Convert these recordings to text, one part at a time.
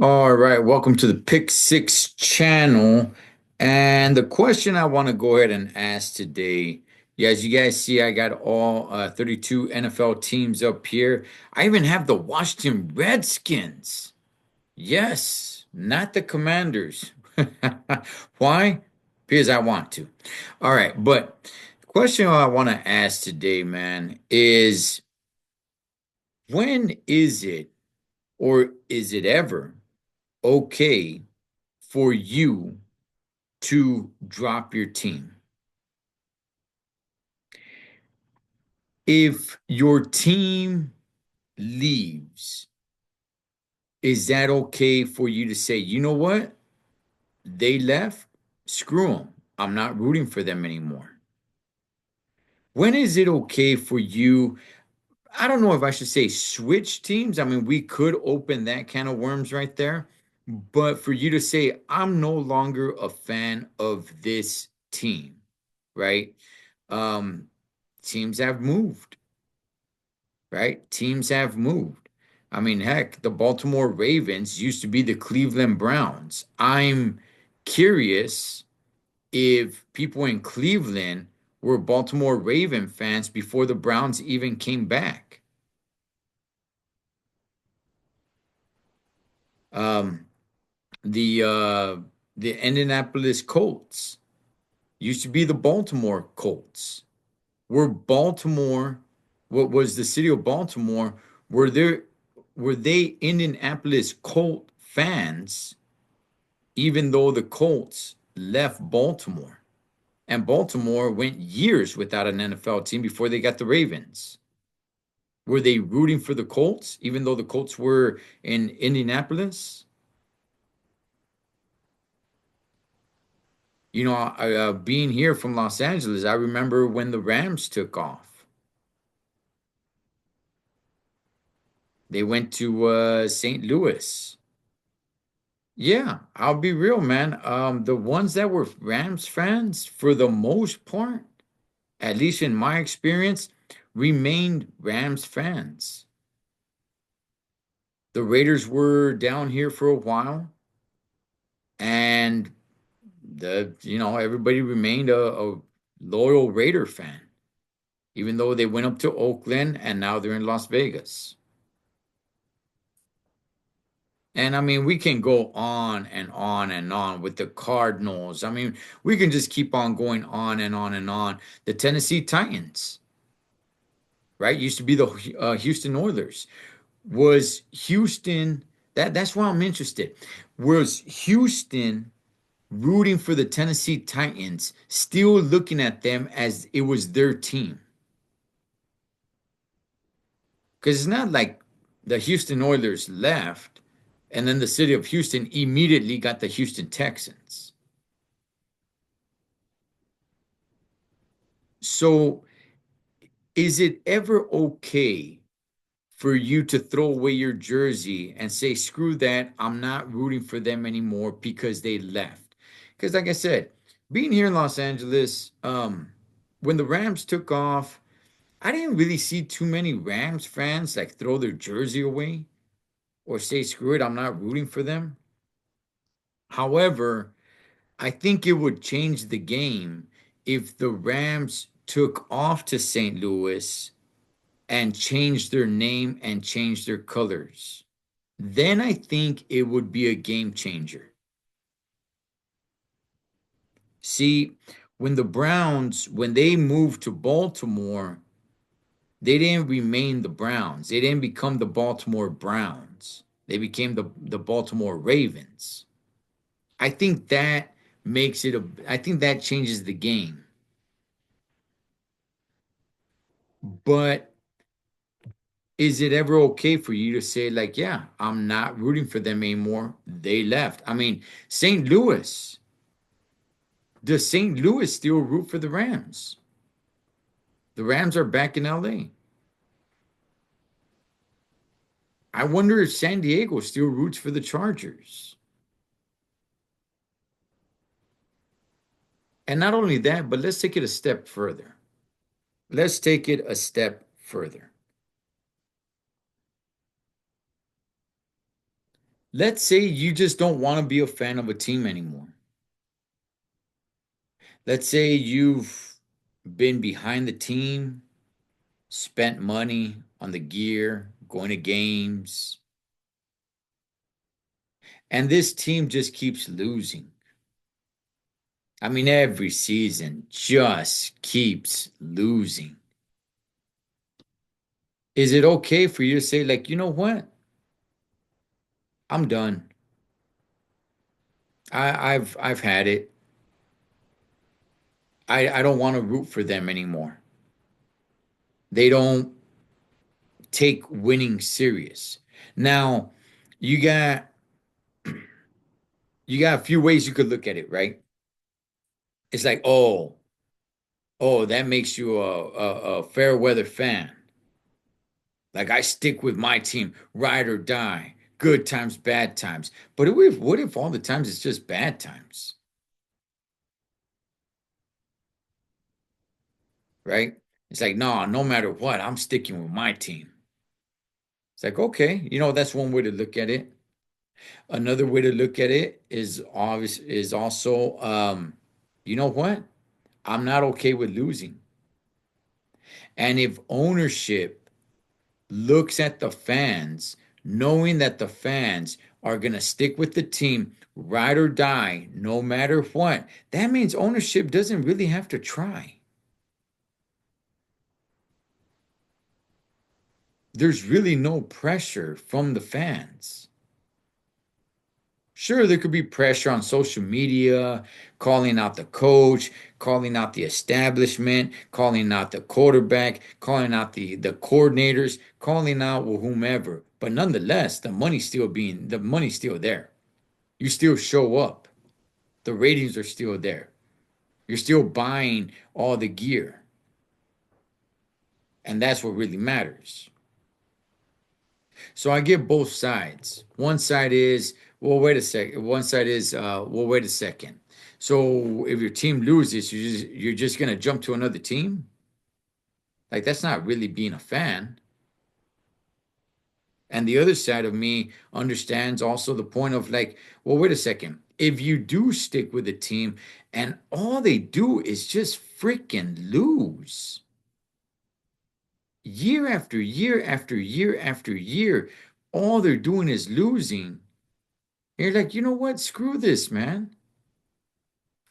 All right, welcome to the Pick Six channel. And the question I want to go ahead and ask today, yeah, as you guys see, I got all 32 NFL teams up here. I even have the Washington Redskins. Yes, not the Commanders. Why? Because I want to. All right, but the question I want to ask today, man, is when is it or is it ever okay for you to drop your team? If your team leaves, is that okay for you to say, you know what? They left, screw them. I'm not rooting for them anymore. When is it okay for you? I don't know if I should say switch teams. I mean, we could open that can of worms right there. But for you to say, I'm no longer a fan of this team, right? Um, Teams have moved, right? Teams have moved. I mean, heck, the Baltimore Ravens used to be the Cleveland Browns. I'm curious if people in Cleveland were Baltimore Raven fans before the Browns even came back. Um, the Indianapolis Colts used to be the Baltimore Colts. Were Baltimore, what was the city of Baltimore, were there were they Indianapolis Colt fans, even though the Colts left Baltimore? And Baltimore went years without an NFL team before they got the Ravens. Were they rooting for the Colts, even though the Colts were in Indianapolis? Being here from Los Angeles, I remember when the Rams took off. They went to St. Louis. Yeah, I'll be real, man. The ones that were Rams fans, for the most part, at least in my experience, remained Rams fans. The Raiders were down here for a while, and everybody remained a loyal Raider fan, even though they went up to Oakland and now they're in Las Vegas. And I mean, we can go on and on and on with the Cardinals. I mean, we can just keep on going on and on and on. The Tennessee Titans, right? Used to be the Houston Oilers. Was Houston that's why I'm interested. Was Houston rooting for the Tennessee Titans, still looking at them as it was their team? Because it's not like the Houston Oilers left and then the city of Houston immediately got the Houston Texans. So, is it ever okay for you to throw away your jersey and say, screw that, I'm not rooting for them anymore because they left? Because, like I said, being here in Los Angeles, when the Rams took off, I didn't really see too many Rams fans like throw their jersey away or say, screw it, I'm not rooting for them. However, I think it would change the game if the Rams took off to St. Louis and changed their name and changed their colors. Then I think it would be a game changer. See, when they moved to Baltimore, they didn't remain the Browns. They didn't become the Baltimore Browns. They became the Baltimore Ravens. I think that I think that changes the game. But is it ever okay for you to say, like, yeah, I'm not rooting for them anymore? They left. I mean, St. Louis, does St. Louis still root for the Rams? The Rams are back in LA. I wonder if San Diego still roots for the Chargers. And not only that, but let's take it a step further. Let's take it a step further. Let's say you just don't want to be a fan of a team anymore. Let's say you've been behind the team, spent money on the gear, going to games, and this team just keeps losing. I mean, every season just keeps losing. Is it okay for you to say, like, you know what? I'm done. I've had it. I don't want to root for them anymore. They don't take winning serious. Now, you got you got a few ways you could look at it, right? It's like, oh, that makes you a fair weather fan. Like I stick with my team, ride or die, good times, bad times. But what if all the times it's just bad times, right? It's like, no, no matter what, I'm sticking with my team. It's like, okay, that's one way to look at it. Another way to look at it is also, you know what? I'm not okay with losing. And if ownership looks at the fans, knowing that the fans are going to stick with the team, ride or die, no matter what, that means ownership doesn't really have to try. There's really no pressure from the fans. Sure, there could be pressure on social media, calling out the coach, calling out the establishment, calling out the quarterback, calling out the coordinators, calling out whomever. But nonetheless, the money's still there. You still show up. The ratings are still there. You're still buying all the gear. And that's what really matters. So I get both sides. One side is, well, wait a second. One side is, well, wait a second. So if your team loses, you're just gonna jump to another team? Like that's not really being a fan. And the other side of me understands also the point of like, well, wait a second. If you do stick with the team and all they do is just freaking lose year after year after year after year, all they're doing is losing. You're like, you know what? Screw this, man.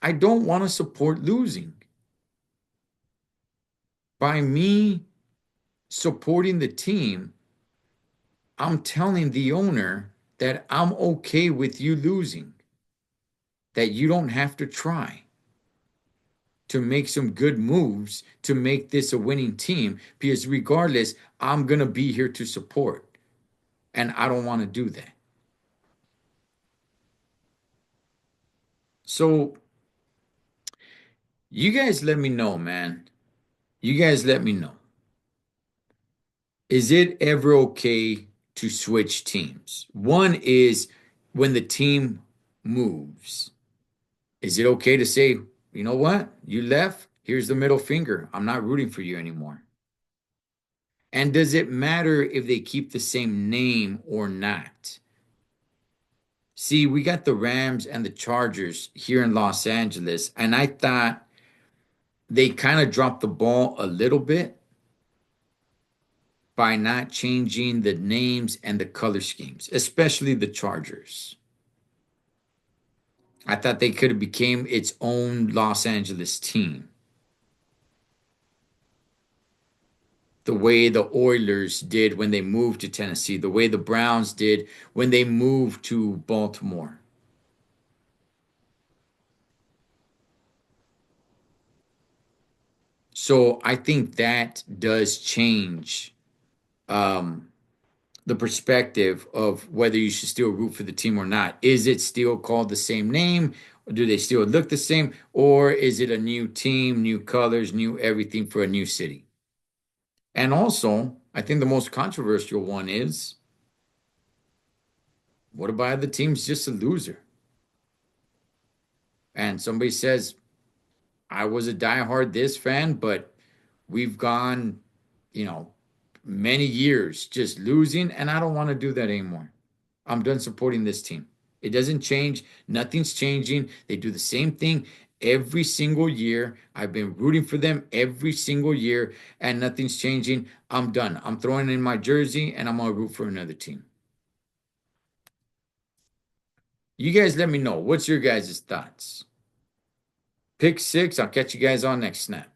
I don't want to support losing. By me supporting the team, I'm telling the owner that I'm okay with you losing, that you don't have to try to make some good moves to make this a winning team because regardless, I'm going to be here to support and I don't want to do that. So, you guys let me know, man. You guys let me know. Is it ever okay to switch teams? One is when the team moves. Is it okay to say, you know what? You left. Here's the middle finger. I'm not rooting for you anymore. And does it matter if they keep the same name or not? See, we got the Rams and the Chargers here in Los Angeles, and I thought they kind of dropped the ball a little bit by not changing the names and the color schemes, especially the Chargers. I thought they could have became its own Los Angeles team, the way the Oilers did when they moved to Tennessee, the way the Browns did when they moved to Baltimore. So I think that does change um, the perspective of whether you should still root for the team or not. Is it still called the same name? Or do they still look the same? Or is it a new team, new colors, new everything for a new city? And also, I think the most controversial one is what about the team's just a loser? And somebody says, I was a diehard this fan, but we've gone, you know, many years just losing, and I don't want to do that anymore. I'm done supporting this team. It doesn't change. Nothing's changing. They do the same thing every single year. I've been rooting for them every single year, and nothing's changing. I'm done. I'm throwing in my jersey, and I'm going to root for another team. You guys let me know. What's your guys' thoughts? Pick six. I'll catch you guys on next snap.